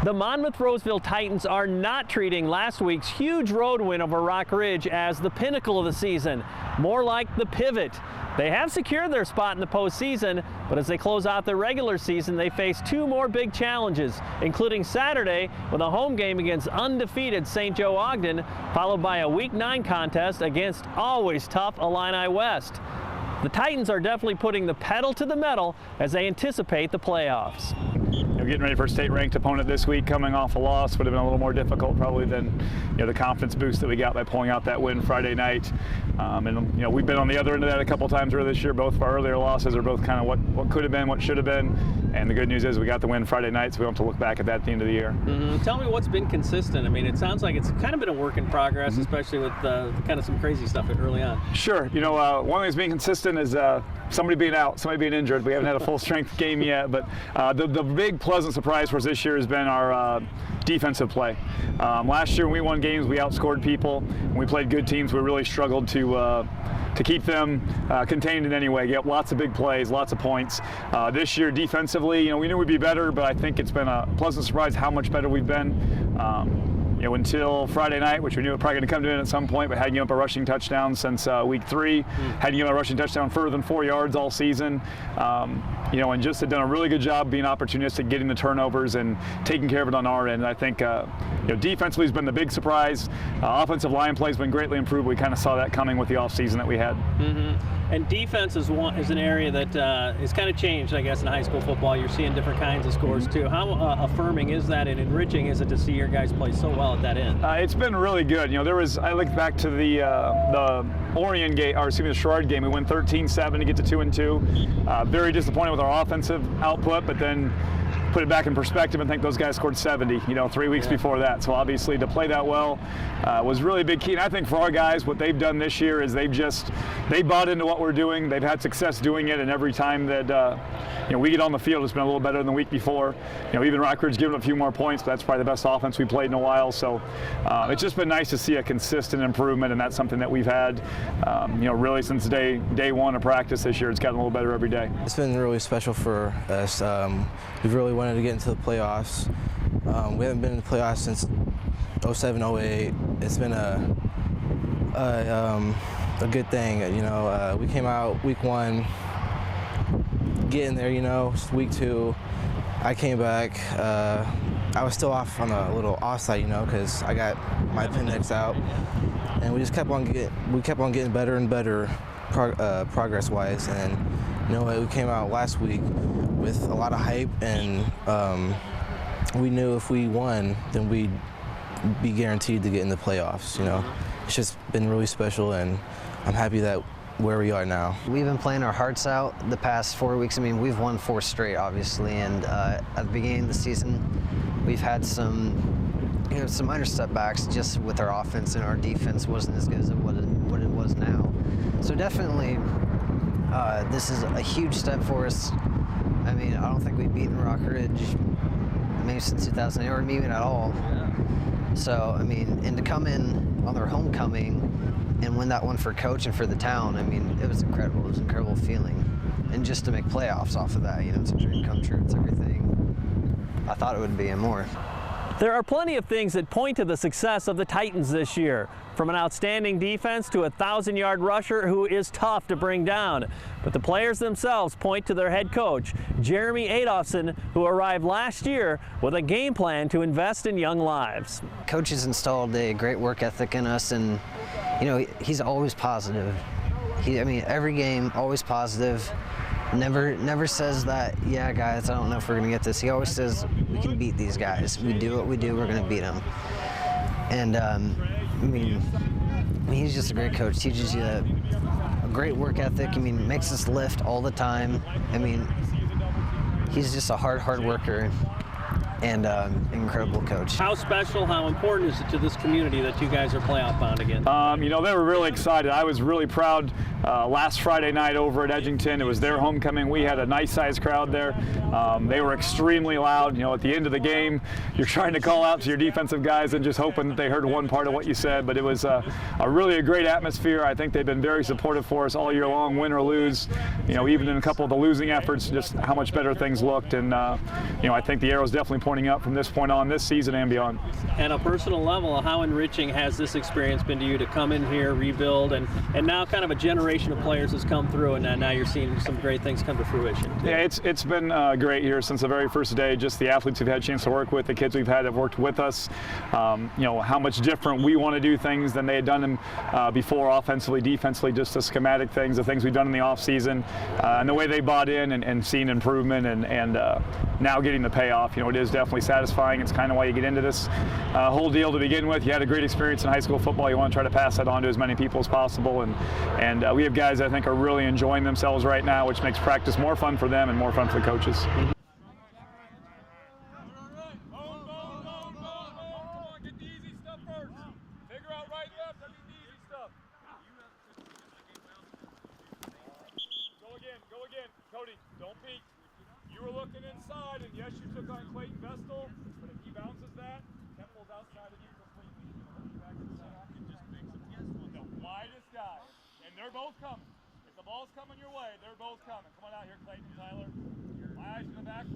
The Monmouth-Roseville Titans are not treating last week's huge road win over Rockridge as the pinnacle of the season, more like the pivot. They have secured their spot in the postseason, but as they close out the regular season, they face two more big challenges, including Saturday with a home game against undefeated St Joe-Ogden, followed by a Week 9 contest against always tough Illini West. The Titans are definitely putting the pedal to the metal as they anticipate the playoffs. Getting ready for a state-ranked opponent this week, coming off a loss would have been a little more difficult probably than the confidence boost that we got by pulling out that win Friday night. And we've been on the other end of that a couple times earlier this year. Both of our earlier losses are both kind of what could have been, what should have been. And the good news is we got the win Friday night, so we don't have to look back at that at the end of the year. Tell me what's been consistent. I mean, it sounds like it's kind of been a work in progress, especially with kind of some crazy stuff early on. Sure. One thing that's being consistent is somebody being out, somebody being injured. We haven't had a full-strength game yet, but the big pleasant surprise for us this year has been our defensive play. Last year when we won games, we outscored people. When we played good teams, we really struggled to keep them contained in any way. Get lots of big plays, lots of points. This year defensively, we knew we'd be better, but I think it's been a pleasant surprise how much better we've been. Until Friday night, which we knew it was probably going to come to an at some point, but hadn't given up a rushing touchdown since week 3. Hadn't given up a rushing touchdown further than 4 yards all season. And just had done a really good job being opportunistic, getting the turnovers and taking care of it on our end. And I think defensively has been the big surprise. Offensive line play has been greatly improved. We kind of saw that coming with the offseason that we had. And defense is an area that is kind of changed, I guess, in high school football. You're seeing different kinds of scores too. How affirming is that and enriching is it to see your guys play so well at that end? It's been really good. I look back to the Orion game, or excuse me, the Sherrard game. We went 13-7 to get to 2-2. Very disappointed with our offensive output, but then put it back in perspective and think those guys scored 70, 3 weeks before that. So obviously to play that well was really a big key. And I think for our guys, what they've done this year is they bought into what we're doing. They've had success doing it, and every time that we get on the field, it's been a little better than the week before. Even Rockridge giving a few more points, but that's probably the best offense we played in a while. So it's just been nice to see a consistent improvement, and that's something that we've had, really since day one of practice this year. It's gotten a little better every day. It's been really special for us. We've really wanted to get into the playoffs. We haven't been in the playoffs since 07, 08. It's been a good thing. We came out week 1, getting there. Week 2, I came back. I was still off on a little offside, because I got my appendix out, and we just kept on getting better and better progress-wise. And we came out last week with a lot of hype, and we knew if we won, then we'd be guaranteed to get in the playoffs. It's just been really special, and I'm happy that where we are now. We've been playing our hearts out the past 4 weeks. I mean, we've won 4 straight, obviously, and at the beginning of the season, we've had some minor setbacks just with our offense, and our defense wasn't as good as what it was now. So definitely, this is a huge step for us. I mean, I don't think we've beaten Rockridge maybe since 2008 or maybe at all. So, I mean, and to come in on their homecoming and win that one for coach and for the town, I mean, it was incredible. It was an incredible feeling. And just to make playoffs off of that, it's a dream come true. It's everything I thought it would be and more. There are plenty of things that point to the success of the Titans this year, from an outstanding defense to a 1,000-yard rusher who is tough to bring down. But the players themselves point to their head coach, Jeremy Adolphson, who arrived last year with a game plan to invest in young lives. Coach has installed a great work ethic in us, and he's always positive. Every game, always positive. Never says that, yeah, guys, I don't know if we're going to get this. He always says, we can beat these guys. We do what we do, we're going to beat them. And, he's just a great coach. Teaches you a great work ethic. Makes us lift all the time. He's just a hard worker and incredible coach. How special, how important is it to this community that you guys are playoff bound again? They were really excited. I was really proud last Friday night over at Edgington. It was their homecoming. We had a nice-sized crowd there. They were extremely loud. At the end of the game, you're trying to call out to your defensive guys and just hoping that they heard one part of what you said. But it was really a great atmosphere. I think they've been very supportive for us all year long, win or lose. Even in a couple of the losing efforts, just how much better things looked. And I think the arrow's definitely pointing pointing up from this point on this season and beyond. And a personal level, how enriching has this experience been to you to come in here, rebuild, and now kind of a generation of players has come through, and now you're seeing some great things come to fruition? Yeah, it's been great here since the very first day. Just the athletes we've had a chance to work with, the kids we've had have worked with us. You know, how much different we want to do things than they had done them before, offensively, defensively, just the schematic things, the things we've done in the off season, and the way they bought in and seen improvement and now getting the payoff. You know, it is definitely satisfying. It's kind of why you get into this whole deal to begin with. You had a great experience in high school football. You want to try to pass that on to as many people as possible. And we have guys I think are really enjoying themselves right now, which makes practice more fun for them and more fun for the coaches. They're both coming. If the ball's coming your way, they're both coming. Come on out here, Clayton, Tyler. My eyes in the back.